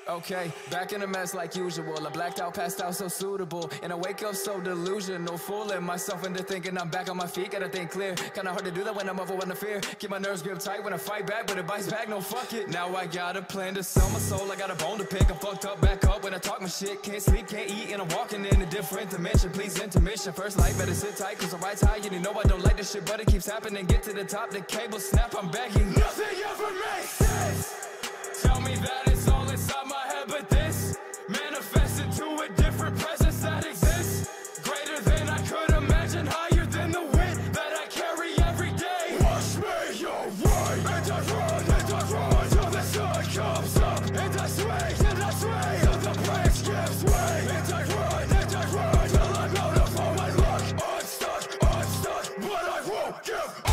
Okay, back in a mess like usual. I blacked out, passed out, so suitable. And I wake up so delusional, fooling myself into thinking I'm back on my feet. Gotta think clear. Kinda hard to do that when I'm overwhelmed to fear. Keep my nerves gripped tight when I fight back, but it bites back. No, fuck it. Now I got a plan to sell my soul. I got a bone to pick. I'm fucked up, back up when I talk my shit. Can't sleep, can't eat, and I'm walking in a different dimension. Please intermission. First light, better sit tight, cause the right's high. And you know I don't like this shit, but it keeps happening. Get to the top, the cable snap. I'm begging. Nothing ever makes sense. Tell me that it's all inside my head, but this manifests into a different presence that exists. Greater than I could imagine, higher than the wind that I carry every day. Wash me away, and I run till the sun comes up. And I sway till the branch gives way. And I run till I'm out of all my luck. Unstuck, but I won't give up.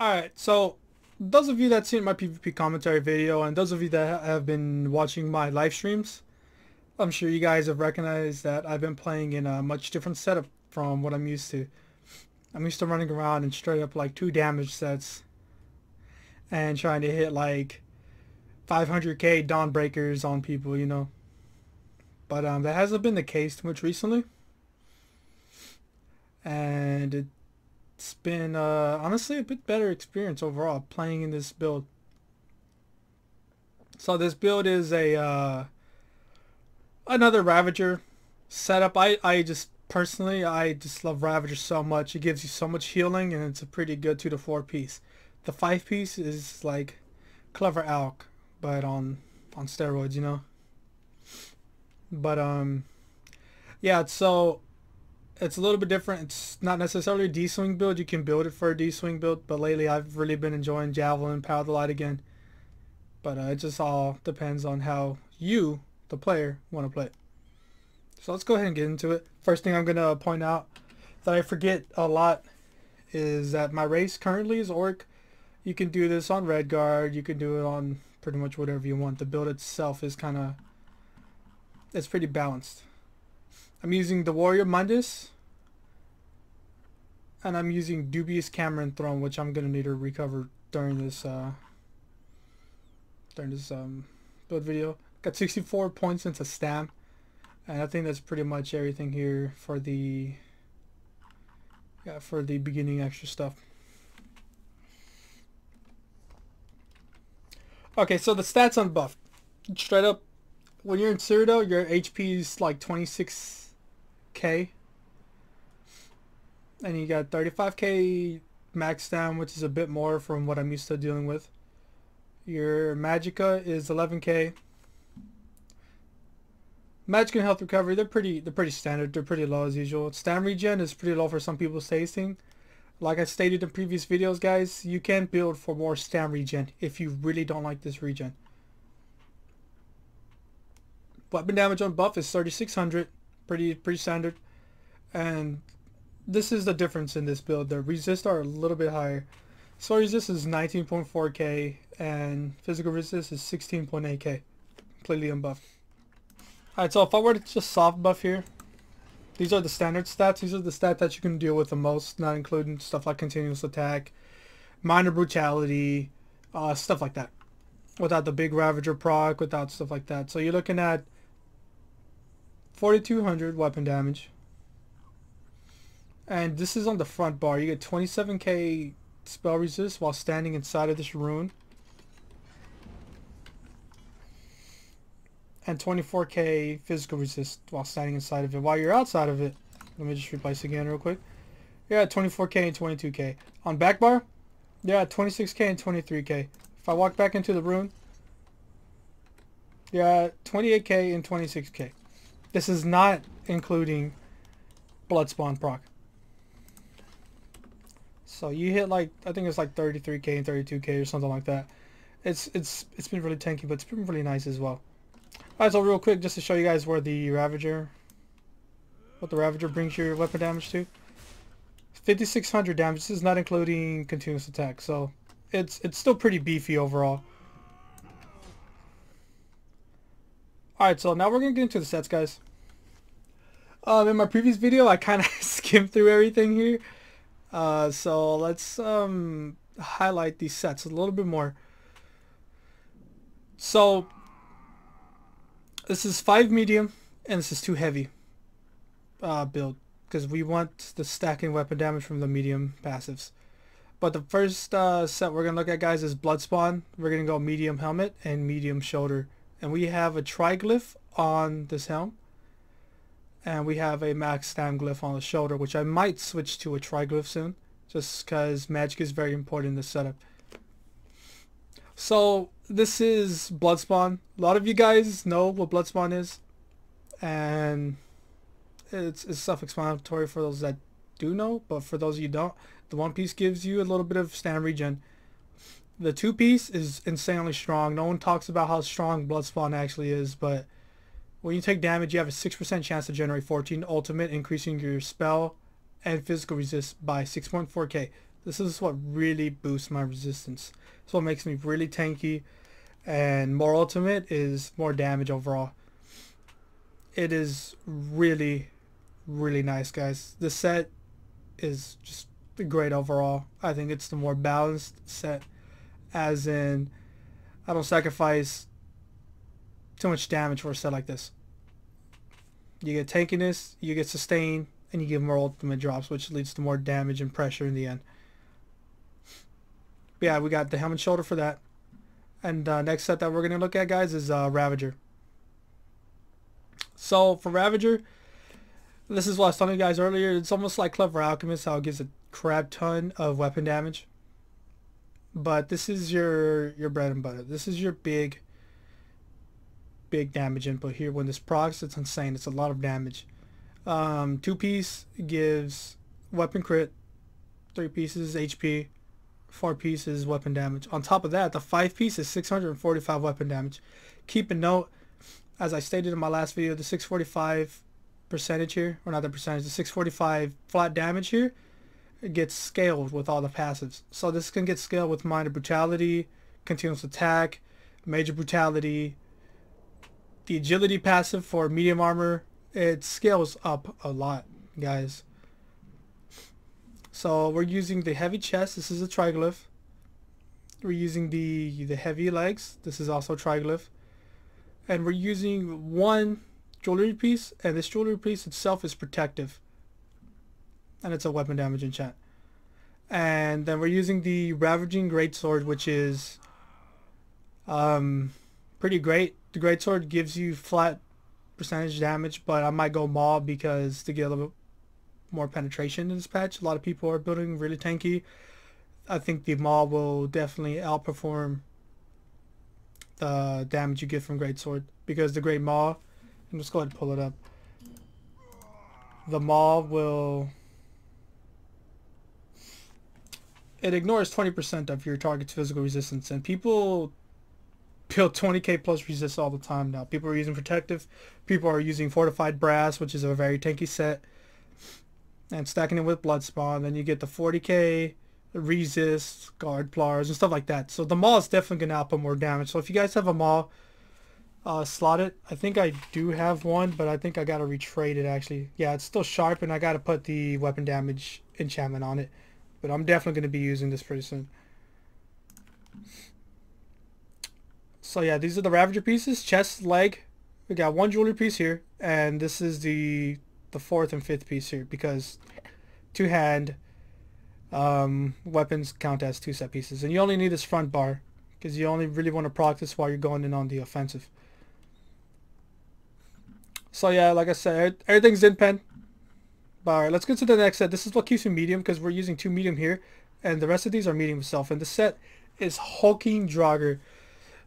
Alright, so those of you that seen my PvP commentary video and those of you that have been watching my live streams, I'm sure you guys have recognized that I've been playing in a much different setup from what I'm used to. I'm used to running around and straight up like 2 damage sets and trying to hit like 500k Dawnbreakers on people, you know. But that hasn't been the case too much recently. And it's been honestly a bit better experience overall playing in this build. So this build is a another Ravager setup. I just personally love Ravager so much. It gives you so much healing and it's a pretty good 2 to 4 piece. The 5 piece is like Clever Alk but on steroids, you know. But yeah, so it's a little bit different. It's not necessarily a D-swing build. You can build it for a D-swing build, but lately I've really been enjoying Javelin, Power the Light again. But it just all depends on how you, the player, want to play it. So let's go ahead and get into it. First thing I'm going to point out that I forget a lot is that my race currently is Orc. You can do this on Redguard. You can do it on pretty much whatever you want. The build itself is it's pretty balanced. I'm using the Warrior Mundus, and I'm using Dubious Cameron Throne, which I'm gonna need to recover during this build video. Got 64 points into stam, and I think that's pretty much everything here for the beginning extra stuff. Okay, so the stats on buff. Straight up, when you're in Cyrodiil, your HP is like 26k. And you got 35k max stam, which is a bit more from what I'm used to dealing with. Your Magicka is 11k. Magic and health recovery, they're pretty standard. They're pretty low as usual. Stam regen is pretty low for some people's tasting. Like I stated in previous videos, guys, you can build for more stam regen if you really don't like this regen. Weapon damage on buff is 3600, pretty standard. And this is the difference in this build. The resist are a little bit higher. So resist is 19.4k and physical resist is 16.8k, completely unbuffed. Alright, so if I were to just soft buff here, these are the standard stats. These are the stats that you can deal with the most, not including stuff like continuous attack, minor brutality, stuff like that. Without the big Ravager proc, without stuff like that. So you're looking at 4200 weapon damage. And this is on the front bar. You get 27k spell resist while standing inside of this rune. And 24k physical resist while standing inside of it. While you're outside of it, let me just replace again real quick. You're at 24k and 22k. On Backbar, you're at 26k and 23k. If I walk back into the rune, you're at 28k and 26k. This is not including Bloodspawn proc. So you hit like, I think it's like 33k and 32k or something like that. It's been really tanky, but it's been really nice as well. Alright, so real quick, just to show you guys what the Ravager brings your weapon damage to. 5,600 damage. This is not including continuous attack, so it's still pretty beefy overall. Alright, so now we're gonna get into the sets, guys. In my previous video, I kind of skimmed through everything here. So let's highlight these sets a little bit more. So this is 5 medium and this is 2 heavy build, because we want the stacking weapon damage from the medium passives. But the first set we're gonna look at, guys, is Bloodspawn. We're gonna go medium helmet and medium shoulder, and we have a triglyph on this helm, and we have a max stam glyph on the shoulder, which I might switch to a triglyph soon, just because magic is very important in this setup. So this is Bloodspawn. A lot of you guys know what Bloodspawn is, and it's self-explanatory for those that do know, but for those of you who don't, the 1 piece gives you a little bit of stam regen. The 2 piece is insanely strong. No one talks about how strong Bloodspawn actually is, but when you take damage, you have a 6% chance to generate 14 ultimate, increasing your spell and physical resist by 6.4k. This is what really boosts my resistance. It's what makes me really tanky, and more ultimate is more damage overall. It is really, really nice, guys. This set is just great overall. I think it's the more balanced set, as in I don't sacrifice too much damage for a set like this. You get tankiness, you get sustain, and you get more ultimate drops, which leads to more damage and pressure in the end. But yeah, we got the helmet shoulder for that. And next set that we're going to look at, guys, is Ravager. So for Ravager, this is what I was telling you guys earlier. It's almost like Clever Alchemist, how it gives a crap ton of weapon damage. But this is your bread and butter. This is your big damage input here. When this procs, it's insane. It's a lot of damage. 2 piece gives weapon crit, 3 pieces HP, 4 pieces weapon damage. On top of that, the 5 piece is 645 weapon damage. Keep a note, as I stated in my last video, the 645 percentage here, or not the percentage, the 645 flat damage here, it gets scaled with all the passives. So this can get scaled with minor brutality, continuous attack, major brutality, the agility passive for medium armor. It scales up a lot, guys. So we're using the heavy chest. This is a triglyph. We're using the heavy legs. This is also triglyph. And we're using 1 jewelry piece, and this jewelry piece itself is protective, and it's a weapon damage enchant. And then we're using the Ravaging Greatsword, which is pretty great. The Greatsword gives you flat percentage damage, but I might go Maul because to get a little bit more penetration in this patch. A lot of people are building really tanky. I think the Maul will definitely outperform the damage you get from Greatsword, because the Great Maul, and let's go ahead and pull it up. The Maul will, it ignores 20% of your target's physical resistance, and people build 20k plus resist all the time now. People are using protective, people are using fortified brass, which is a very tanky set, and stacking it with Bloodspawn. Then you get the 40k resist, guard plars, and stuff like that. So the Maul is definitely gonna output more damage. So if you guys have a Maul, slot it. I think I do have one, but I think I gotta retrade it actually. Yeah, it's still sharp, and I gotta put the weapon damage enchantment on it. But I'm definitely gonna be using this pretty soon. So yeah, these are the Ravager pieces. Chest, leg. We got 1 jewelry piece here, and this is the 4th and 5th piece here, because 2-hand weapons count as 2 set pieces, and you only need this front bar because you only really want to proc this while you're going in on the offensive. So yeah, like I said, everything's in pen. But alright, let's get to the next set. This is what keeps me medium, because we're using 2 medium here, and the rest of these are medium itself. And the set is Hulking Draugr.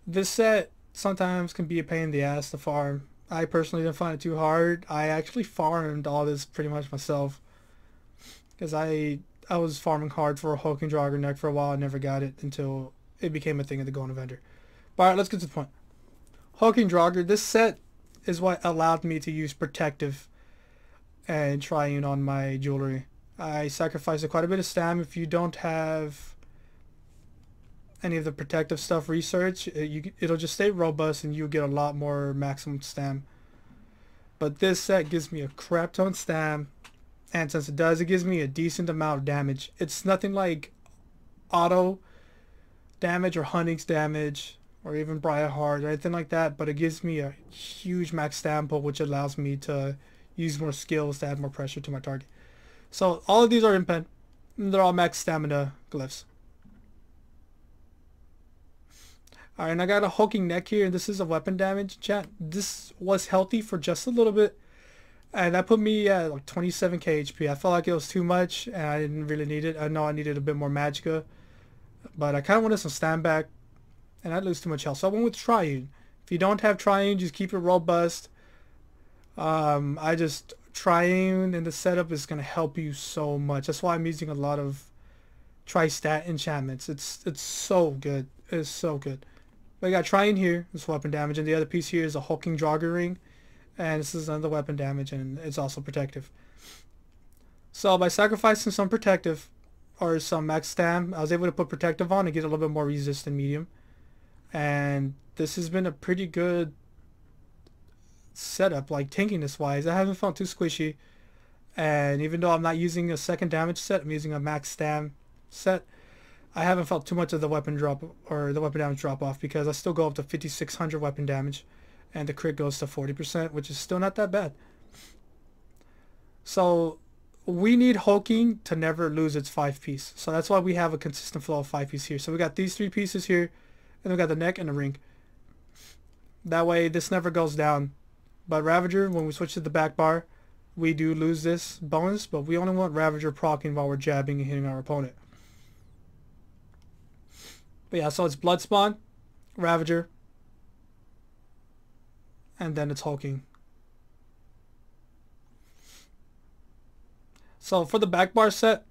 This set sometimes can be a pain in the ass to farm. I personally didn't find it too hard. I actually farmed all this pretty much myself, because I was farming hard for a Hulking Draugr neck for a while. I never got it until it became a thing in the Golden Vendor. But alright, let's get to the point. Hulking Draugr, this set is what allowed me to use Protective and Triune on my jewelry. I sacrificed quite a bit of stam. If you don't have any of the protective stuff research, it'll just stay robust and you'll get a lot more maximum stam. But this set gives me a crap ton stam, and since it does, it gives me a decent amount of damage. It's nothing like auto damage or Hunting's damage or even Briarheart or anything like that, but it gives me a huge max stam pool, which allows me to use more skills to add more pressure to my target. So all of these are impen. They're all max stamina glyphs. Alright, and I got a hulking neck here, and this is a weapon damage, chat. This was healthy for just a little bit, and that put me at like 27k HP. I felt like it was too much, and I didn't really need it. I know I needed a bit more magicka, but I kind of wanted some stand back, and I'd lose too much health. So I went with Triune. If you don't have Triune, just keep it robust. Triune in the setup is going to help you so much. That's why I'm using a lot of tri-stat enchantments. It's so good. It's so good. But I got Triune here, it's weapon damage, and the other piece here is a hulking Draugr ring, and this is another weapon damage, and it's also protective. So by sacrificing some protective or some max stam, I was able to put protective on and get a little bit more resistant medium, and this has been a pretty good setup, like tankiness wise. I haven't felt too squishy, and even though I'm not using a second damage set, I'm using a max stam set, I haven't felt too much of the weapon drop or the weapon damage drop off, because I still go up to 5600 weapon damage and the crit goes to 40%, which is still not that bad. So we need hulking to never lose its 5 piece, so that's why we have a consistent flow of 5 piece here. So we got these 3 pieces here, and we got the neck and the ring. That way this never goes down. But Ravager, when we switch to the Backbar, we do lose this bonus, but we only want Ravager proccing while we're jabbing and hitting our opponent. But yeah, so it's Blood Spawn, Ravager, and then it's hulking. So for the Backbar set,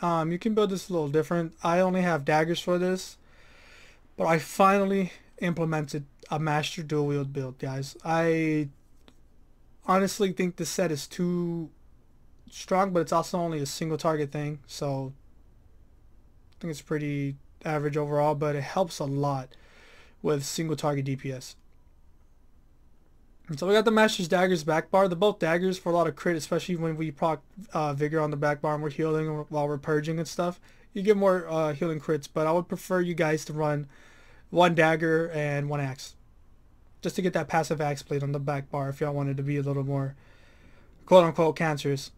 you can build this a little different. I only have daggers for this, but I finally implemented a master dual wield build, guys. I honestly think this set is too strong, but it's also only a single target thing, so I think it's pretty average overall, but it helps a lot with single target DPS. And so we got the Master's Daggers Backbar. They're both daggers for a lot of crit, especially when we proc Vigor on the Backbar and we're healing while we're purging and stuff. You get more healing crits, but I would prefer you guys to run 1 dagger and 1 axe, just to get that passive axe blade on the Backbar if y'all wanted to be a little more quote-unquote cancerous.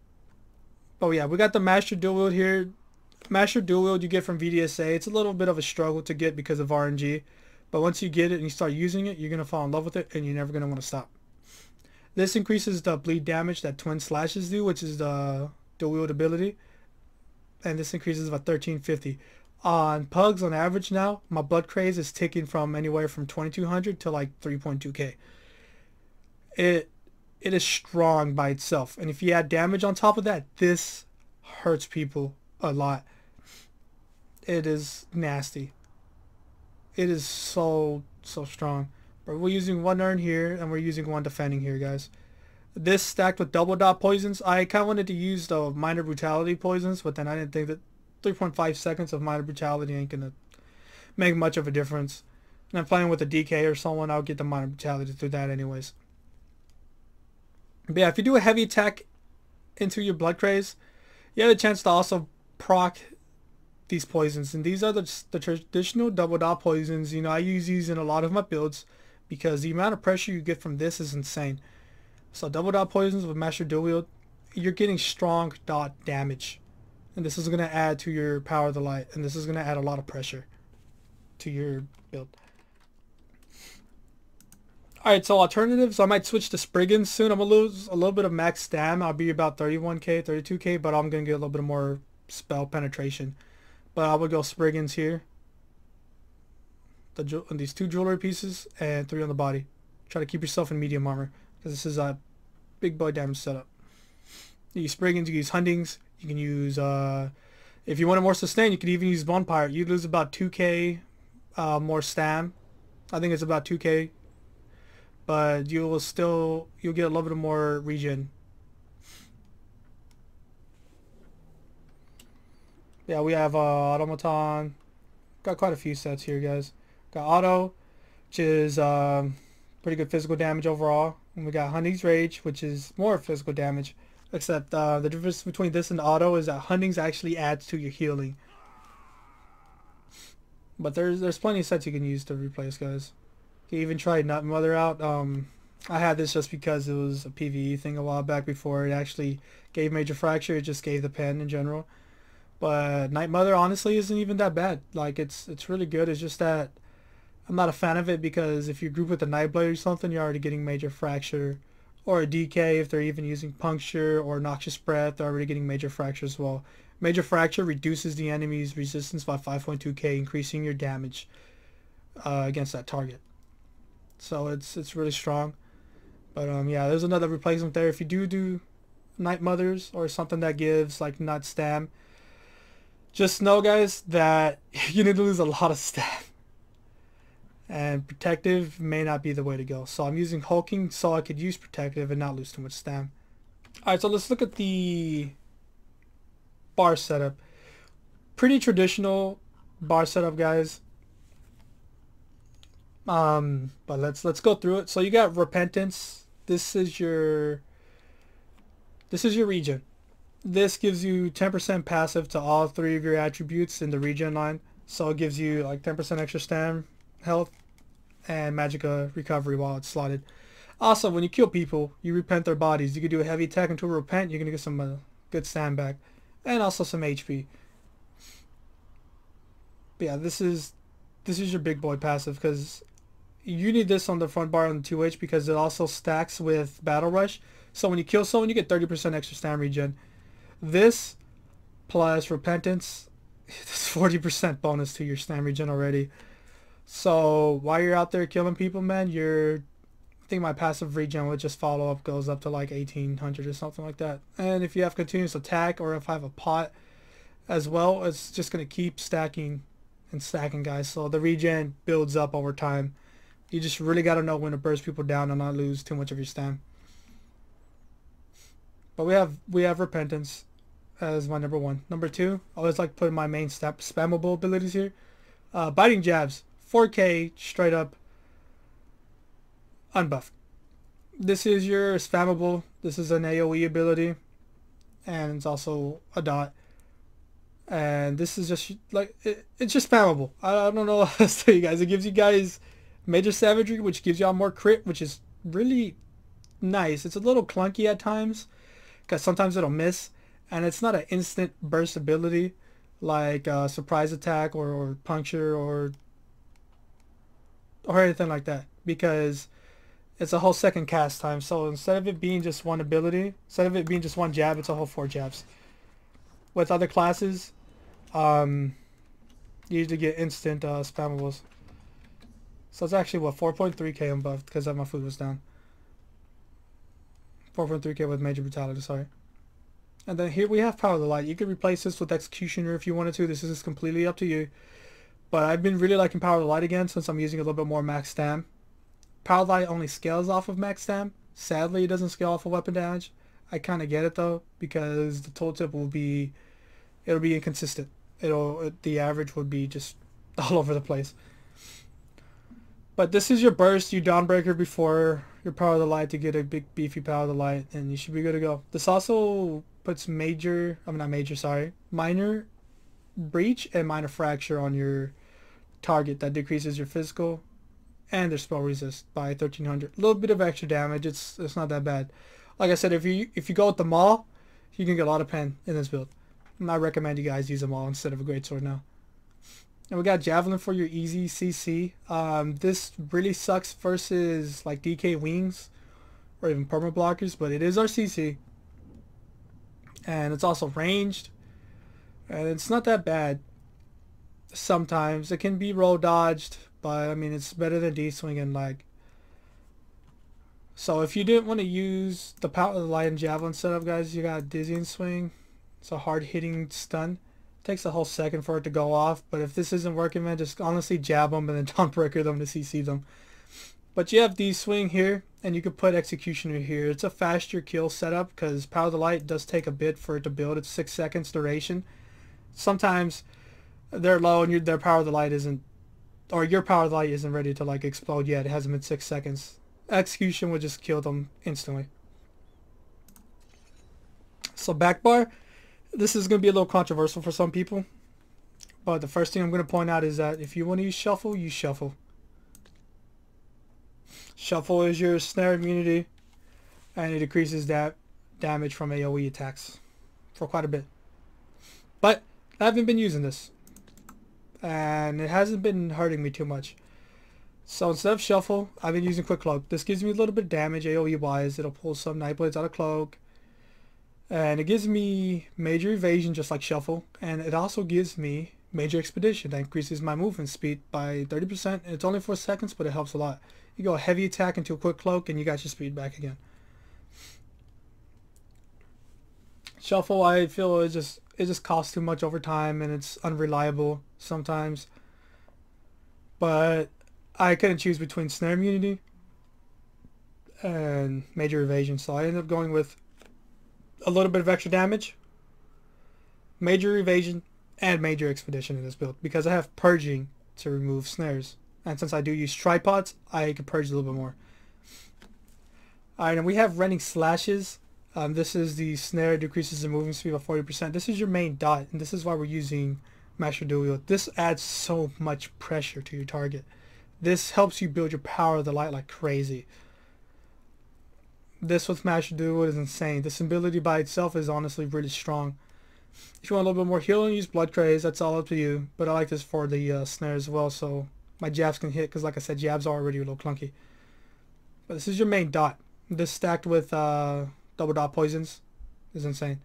But yeah, we got the Master Dual Wield here. Master Dual Wield you get from VDSA. It's a little bit of a struggle to get because of RNG, but once you get it and you start using it, you're going to fall in love with it and you're never going to want to stop. This increases the bleed damage that twin slashes do, which is the dual wield ability, and this increases about 1350. On pugs on average now, my blood craze is ticking from anywhere from 2200 to like 3.2k. It is strong by itself, and if you add damage on top of that, this hurts people a lot. It is nasty. It is so strong. But we're using 1 urn here and we're using 1 defending here, guys. This stacked with double dot poisons. I kind of wanted to use the minor brutality poisons, but then I didn't think that 3.5 seconds of minor brutality ain't gonna make much of a difference. And I'm playing with a DK or someone, I'll get the minor brutality through that anyways. But yeah, if you do a heavy attack into your blood craze, you have a chance to also proc these poisons, and these are the traditional double dot poisons. You know, I use these in a lot of my builds because the amount of pressure you get from this is insane. So double dot poisons with Master Dual Wield, you're getting strong dot damage, and this is going to add to your Power of the Light, and this is going to add a lot of pressure to your build. Alright, so alternatives, I might switch to Spriggans soon. I'm going to lose a little bit of max stam. I'll be about 31k, 32k, but I'm going to get a little bit more spell penetration. But I would go Spriggans here. These 2 jewelry pieces and 3 on the body. Try to keep yourself in medium armor, because this is a big boy damage setup. You use Spriggans, you can use Huntings, you can use If you want a more sustain, you could even use Bonfire. You lose about 2k more stam. I think it's about 2k, but you'll get a little bit more regen. Yeah, we have Automaton. Got quite a few sets here, guys. Got Auto, which is pretty good physical damage overall. And we got Hunting's Rage, which is more physical damage. Except the difference between this and Auto is that Hunting's actually adds to your healing. But there's plenty of sets you can use to replace, guys. You can even try Nut Mother out. I had this just because it was a PvE thing a while back before it actually gave Major Fracture. It just gave the pen in general. But Night Mother honestly isn't even that bad. Like it's really good. It's just that I'm not a fan of it because if you group with a Nightblade or something, you're already getting Major Fracture. Or a DK if they're even using Puncture or Noxious Breath, they're already getting Major Fracture as well. Major Fracture reduces the enemy's resistance by 5.2k, increasing your damage against that target. So it's really strong. But yeah, there's another replacement there. If you do Night Mothers or something that gives like Nut Stam, just know, guys, that you need to lose a lot of stam. And Protective may not be the way to go. So I'm using Hulking so I could use Protective and not lose too much stam. Alright, so let's look at the bar setup. Pretty traditional bar setup, guys. But let's go through it. So you got Repentance. This is your regen. This gives you 10% passive to all 3 of your attributes in the regen line. So it gives you like 10% extra stam health and Magicka recovery while it's slotted. Also, when you kill people, you repent their bodies. You can do a heavy attack into a repent. You're going to get some good stam back. And also some HP. But yeah, this is your big boy passive because you need this on the front bar on the 2H because it also stacks with Battle Rush. So when you kill someone, you get 30% extra stam regen. This plus Repentance, it's 40% bonus to your stam regen already. So while you're out there killing people, man, I think my passive regen with just follow up goes up to like 1800 or something like that. And if you have continuous attack or if I have a pot as well, it's just going to keep stacking and stacking, guys. So the regen builds up over time. You just really got to know when to burst people down and not lose too much of your stam. But we have Repentance as my number 1. Number 2, I always like putting my main spammable abilities here. Biting Jabs, 4k straight up unbuffed. This is your spammable. This is an AoE ability, and it's also a dot. And this is just like it's just spammable. I don't know what else to tell you guys. It gives you guys Major Savagery, which gives y'all more crit, which is really nice. It's a little clunky at times because sometimes it'll miss, and it's not an instant burst ability like surprise attack or puncture or anything like that, because it's a whole second cast time. So instead of it being just one ability, instead of it being just one jab, it's a whole 4 jabs. With other classes, you usually get instant spammables. So it's actually what, 4.3k unbuffed because my food was down. 4.3k with Major Brutality, sorry. And then here we have Power of the Light. You could replace this with Executioner if you wanted to. This is completely up to you. But I've been really liking Power of the Light again since I'm using a little bit more max stam. Power of the Light only scales off of max stam. Sadly, it doesn't scale off of weapon damage. I kind of get it though, because the tooltip will be, it'll be inconsistent. The average would be just all over the place. But this is your burst, you Dawnbreaker before your Power of the Light to get a big beefy Power of the Light, and you should be good to go. This also puts minor breach and minor fracture on your target. That decreases your physical and their spell resist by 1300. A little bit of extra damage. It's not that bad. Like I said, if you go with the Maul, you can get a lot of pen in this build. And I recommend you guys use a Maul instead of a Greatsword now. And we got Javelin for your easy CC. This really sucks versus like DK Wings or even perma blockers, but it is our CC. And it's also ranged. And it's not that bad. Sometimes it can be roll dodged, but I mean it's better than D-swinging like. So if you didn't want to use the Power of the Light and Javelin setup, guys, you got Dizzying Swing. It's a hard hitting stun. Takes a whole second for it to go off, but if this isn't working, man, just honestly jab them and then Dawnbreaker them to CC them. But you have D-Swing here, and you could put Executioner here. It's a faster kill setup because Power of the Light does take a bit for it to build. It's 6 seconds duration. Sometimes they're low and their Power of the Light isn't, or your Power of the Light isn't ready to like explode yet. It hasn't been 6 seconds. Execution would just kill them instantly. So Backbar, this is going to be a little controversial for some people. But the first thing I'm going to point out is that if you want to use Shuffle, use Shuffle. Shuffle is your snare immunity, and it decreases that damage from AoE attacks for quite a bit. But I haven't been using this, and it hasn't been hurting me too much. So instead of Shuffle, I've been using Quick Cloak. This gives me a little bit of damage AoE wise. It'll pull some Nightblades out of Cloak, and it gives me Major Evasion just like Shuffle, and it also gives me Major Expedition that increases my movement speed by 30%. It's only 4 seconds, but it helps a lot. You go heavy attack into a Quick Cloak and you got your speed back again. Shuffle, I feel it just costs too much over time and it's unreliable sometimes. But I couldn't choose between Snare Immunity and Major Evasion, so I ended up going with a little bit of extra damage, Major Evasion, and Major Expedition in this build because I have Purging to remove snares. And since I do use tripods, I can purge a little bit more. Alright, and we have Rending Slashes. This is the snare, decreases the movement speed by 40%. This is your main dot, and this is why we're using Master Dual Wield. This adds so much pressure to your target. This helps you build your Power of the Light like crazy. This with Master Dual Wield is insane. This ability by itself is honestly really strong. If you want a little bit more healing, use Blood Craze. That's all up to you. But I like this for the snare as well, so my jabs can hit, because like I said, jabs are already a little clunky. But this is your main dot. This stacked with double dot poisons is insane.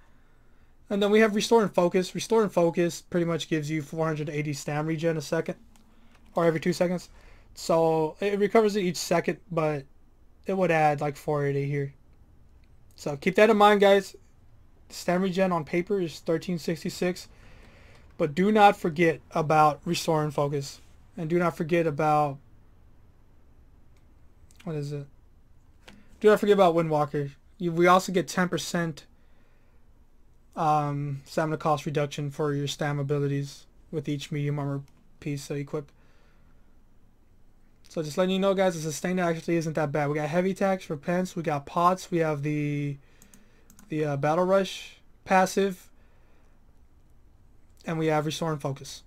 And then we have Restore and Focus. Restore and Focus pretty much gives you 480 stam regen a second, or every 2 seconds. So it recovers it each second, but it would add like 480 here. So keep that in mind, guys. Stam regen on paper is 1366, but do not forget about Restore and Focus. And do not forget about, what is it? Do not forget about Windwalker. We also get 10% stamina cost reduction for your stam abilities with each medium armor piece that you equip. So just letting you know, guys, the sustain actually isn't that bad. We got heavy attacks for Pence. We got pots. We have the Battle Rush passive. And we have Restore and Focus.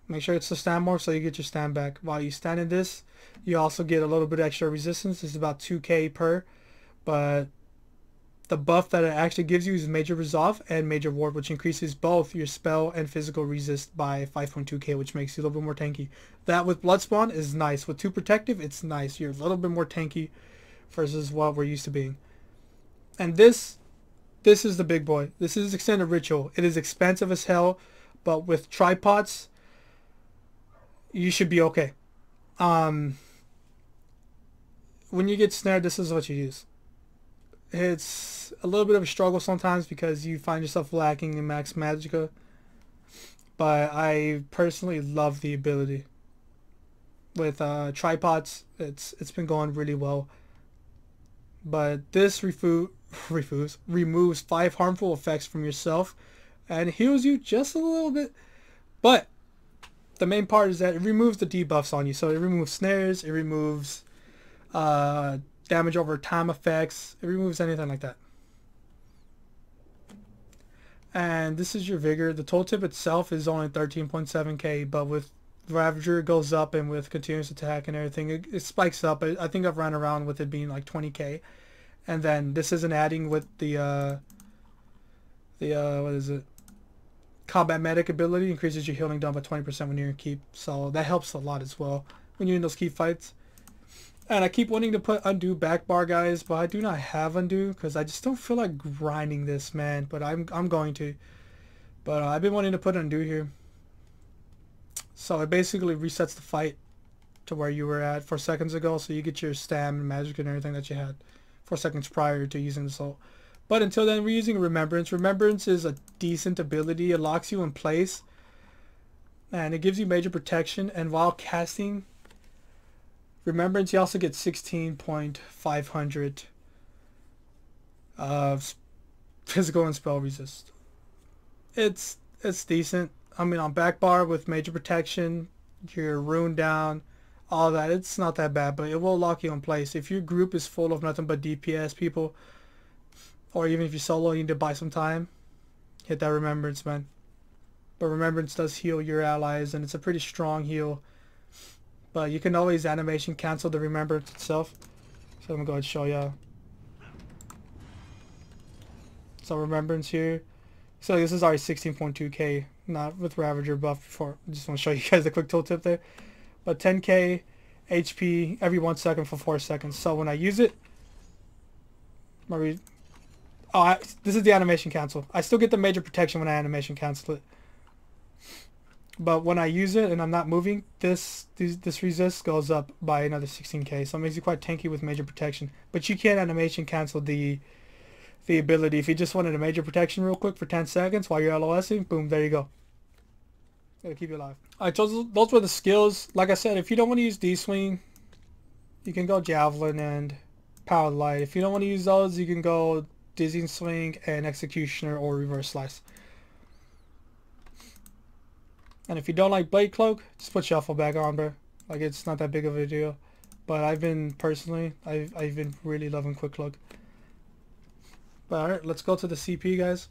Make sure it's the stam morph so you get your stam back. While you stand in this, you also get a little bit extra resistance. It's about 2k per. But the buff that it actually gives you is Major Resolve and Major Ward, which increases both your spell and physical resist by 5.2k, which makes you a little bit more tanky. That with Bloodspawn is nice. With 2 Protective, it's nice. You're a little bit more tanky versus what we're used to being. And this is the big boy. This is Extended Ritual. It is expensive as hell, but with tripods, you should be okay. When you get snared, this is what you use. It's a little bit of a struggle sometimes because you find yourself lacking in max magicka, but I personally love the ability. With tripods, it's been going really well. But this removes 5 harmful effects from yourself and heals you just a little bit. But the main part is that it removes the debuffs on you. So it removes snares, it removes damage over time effects, it removes anything like that. And this is your Vigor. The tooltip itself is only 13.7k, but with Ravager it goes up, and with continuous attack and everything it spikes up. I think I've run around with it being like 20k. And then this isn't adding with the what is it? Combat Medic ability, increases your healing down by 20% when you're in keep. So that helps a lot as well when you're in those keep fights. And I keep wanting to put Undo Backbar, guys, but I do not have Undo because I just don't feel like grinding this, man. But I'm going to. But I've been wanting to put Undo here. So it basically resets the fight to where you were at 4 seconds ago. So you get your stam and magic and everything that you had 4 seconds prior to using the assault. But until then, we're using Remembrance. Remembrance is a decent ability. It locks you in place. And it gives you major protection. And while casting Remembrance, you also get 16,500 of physical and spell resist. It's decent. I mean, on Backbar with major protection, your rune down, all that, it's not that bad, but it will lock you in place. If your group is full of nothing but DPS people, or even if you're solo, you need to buy some time, hit that Remembrance, man. But Remembrance does heal your allies, and it's a pretty strong heal. But you can always animation cancel the Remembrance itself. So I'm going to go ahead and show you. So Remembrance here. So this is already 16.2k, not with Ravager buff before. I just want to show you guys the quick tooltip there. But 10k HP every 1 second for 4 seconds. So when I use it, this is the animation cancel. I still get the major protection when I animation cancel it. But when I use it and I'm not moving, this resist goes up by another 16k. So it makes you quite tanky with major protection. But you can animation cancel the ability. If you just wanted a major protection real quick for 10 seconds while you're LOSing, boom, there you go. It'll keep you alive. Alright, those were the skills. Like I said, if you don't want to use D-Swing, you can go Javelin and Power of the Light. If you don't want to use those, you can go Dizzying Swing and Executioner or Reverse Slice. And if you don't like Blade Cloak, just put Shuffle back on, bro. Like, it's not that big of a deal. But I've been really loving Quick Cloak. But alright, let's go to the CP, guys.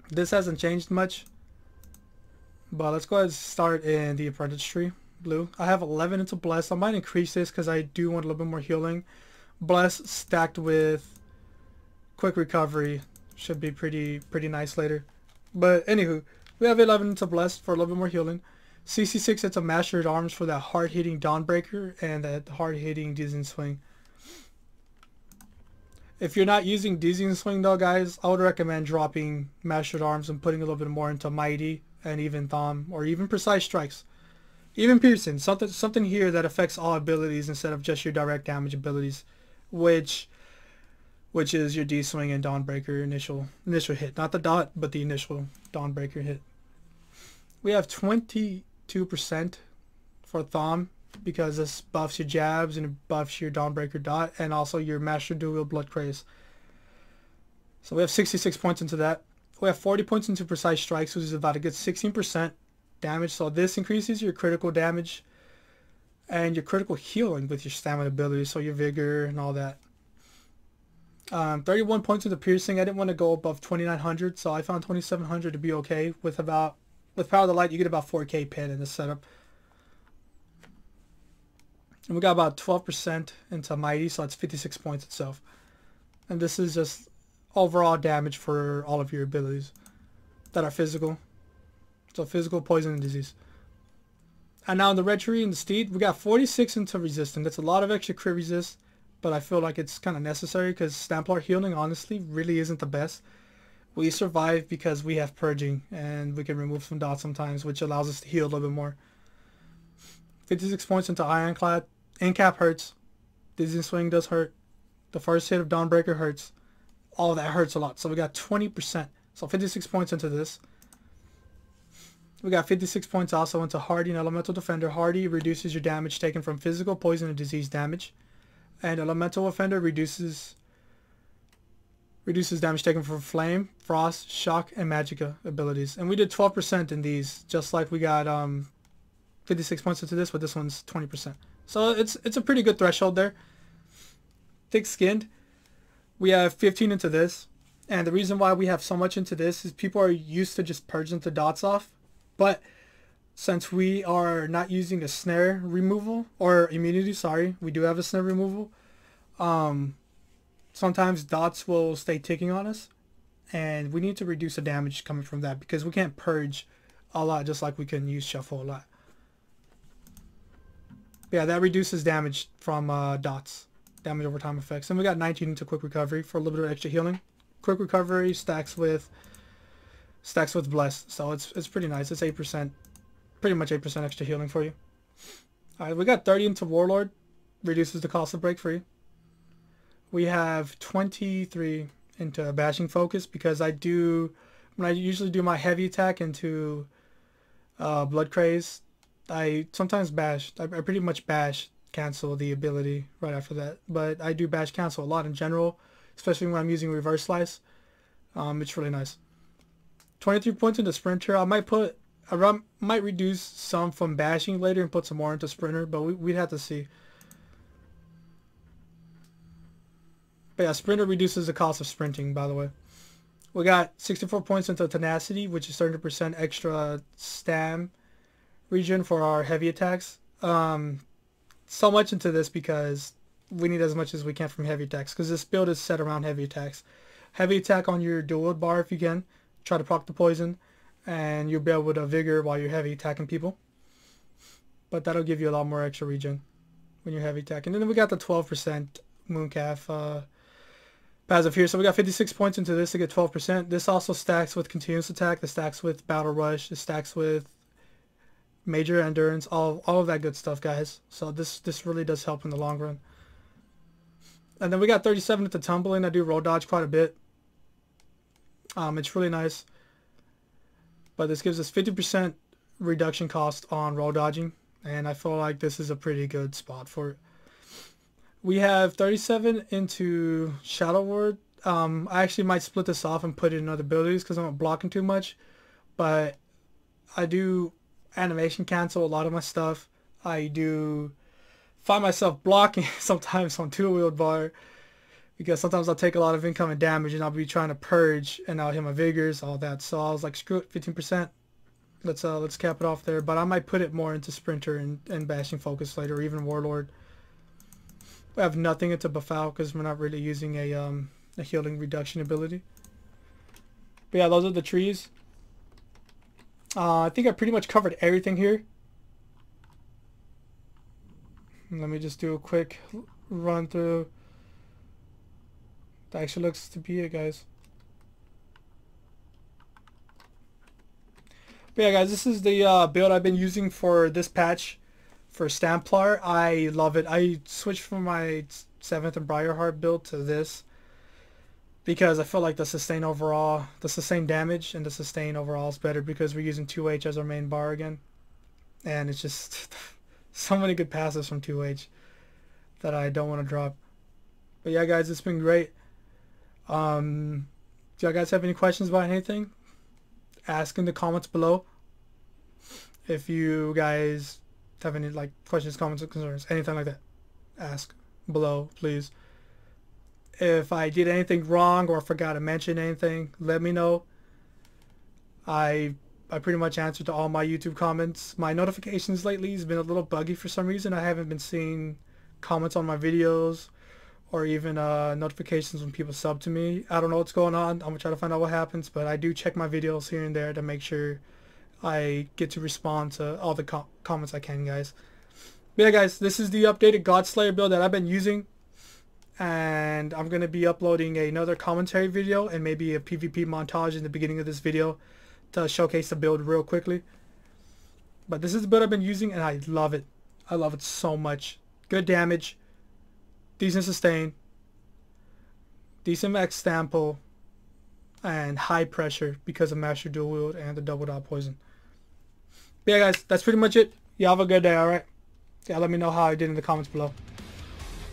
This hasn't changed much. But let's go ahead and start in the Apprentice Tree, blue. I have 11 into Bless. I might increase this because I do want a little bit more healing. Bless stacked with Quick Recovery should be pretty nice later. But anywho, we have 11 into Bless for a little bit more healing. CC6 into Mastered Arms for that hard-hitting Dawnbreaker and that hard-hitting Dizzying Swing. If you're not using Dizzying Swing though, guys, I would recommend dropping Mastered Arms and putting a little bit more into Mighty and even Thom, or even Precise Strikes. Even Piercing, something here that affects all abilities instead of just your direct damage abilities, which is your D-Swing and Dawnbreaker initial hit. Not the dot, but the initial Dawnbreaker hit. We have 22% for Thom, because this buffs your jabs and it buffs your Dawnbreaker dot, and also your Master Dual Blood Craze. So we have 66 points into that. We have 40 points into Precise Strikes, which is about a good 16% damage. So this increases your critical damage and your critical healing with your stamina ability, so your vigor and all that. 31 points into Piercing. I didn't want to go above 2,900, so I found 2,700 to be okay. With Power of the Light, you get about 4k pin in this setup. And we got about 12% into Mighty, so it's 56 points itself. And this is just overall damage for all of your abilities that are physical. So physical, poison, and disease. And now in the Red Tree and the Steed, we got 46 into Resistant. That's a lot of extra crit resist, but I feel like it's kind of necessary because Stamplar healing honestly really isn't the best. We survive because we have Purging and we can remove some dots sometimes, which allows us to heal a little bit more. 56 points into Ironclad. Incap hurts. Dizzying Swing does hurt. The first hit of Dawnbreaker hurts. All of that hurts a lot. So we got 20%. So 56 points into this. We got 56 points also into Hardy and Elemental Defender. Hardy reduces your damage taken from physical, poison, and disease damage. And Elemental Offender reduces damage taken from Flame, Frost, Shock, and Magicka abilities. And we did 12% in these, just like we got 56 points into this, but this one's 20%. So it's a pretty good threshold there. Thick Skinned, we have 15 into this. And the reason why we have so much into this is people are used to just purging the dots off. But since we are not using a snare removal, or immunity, sorry, we do have a snare removal. Sometimes dots will stay ticking on us. And we need to reduce the damage coming from that because we can't purge a lot just like we can use Shuffle a lot. Yeah, that reduces damage from dots. Damage over time effects. And we got 19 into Quick Recovery for a little bit of extra healing. Quick Recovery stacks with Bless. So it's pretty nice. It's 8%. Pretty much 8% extra healing for you. Alright, we got 30 into Warlord. Reduces the cost of Break Free. we have 23 into bashing focus because when I usually do my heavy attack into blood craze, I sometimes bash. I pretty much bash cancel the ability right after that, but I do bash cancel a lot in general, especially when I'm using reverse slice. It's really nice. 23 points into sprinter. I might reduce some from bashing later and put some more into sprinter, but we'd have to see. But yeah, sprinter reduces the cost of sprinting, by the way. We got 64 points into tenacity, which is 30% extra stam regen for our heavy attacks. So much into this because we need as much as we can from heavy attacks, because this build is set around heavy attacks. Heavy attack on your dual wield bar if you can. Try to proc the poison, and you'll be able to vigor while you're heavy attacking people. But that'll give you a lot more extra regen when you're heavy attacking. And then we got the 12% Mooncalf passive here. So we got 56 points into this to get 12%. This also stacks with continuous attack. This stacks with battle rush. This stacks with major endurance. All of that good stuff, guys. So this really does help in the long run. And then we got 37 into tumbling. I do roll dodge quite a bit. It's really nice. But this gives us 50% reduction cost on roll dodging. And I feel like this is a pretty good spot for it. We have 37 into Shadow Ward. I actually might split this off and put it in other abilities because I'm not blocking too much. But I do animation cancel a lot of my stuff. I do find myself blocking sometimes on dual wield bar because sometimes I'll take a lot of incoming damage and I'll be trying to purge and I'll hit my vigors, all that. So I was like, screw it, 15%. Let's cap it off there. But I might put it more into sprinter and bashing focus later, or even warlord. We have nothing into buff out because we're not really using a healing reduction ability. But yeah, those are the trees. I think I pretty much covered everything here. Let me just do a quick run through. That actually looks to be it, guys. But yeah, guys, this is the build I've been using for this patch for Stamplar. I love it. I switched from my 7th and Briarheart build to this because I feel like the sustain damage and the sustain overall is better because we're using 2H as our main bar again. And it's just so many good passives from 2H that I don't want to drop. But yeah, guys, it's been great. Do y'all guys have any questions about anything? Ask in the comments below. If you guys have any questions, comments, or concerns, anything like that, ask below, please. If I did anything wrong or forgot to mention anything, let me know. I pretty much answered to all my YouTube comments. My notifications lately has been a little buggy for some reason. I haven't been seeing comments on my videos or even notifications when people sub to me. I don't know what's going on. I'm gonna try to find out what happens, but I do check my videos here and there to make sure I get to respond to all the comments I can, guys. But yeah, guys, this is the updated GODSLAYER build that I've been using, and I'm gonna be uploading another commentary video and maybe a PvP montage in the beginning of this video to showcase the build real quickly. But this is the build I've been using, and I love it. I love it so much. Good damage, decent sustain, decent max stample, and high pressure because of master dual wield and the double dot poison. But yeah, guys, that's pretty much it. Y'all have a good day, alright? Yeah, let me know how I did in the comments below.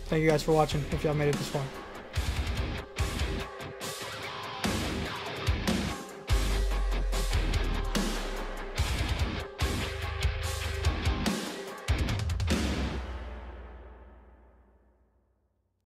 Thank you guys for watching if y'all made it this far.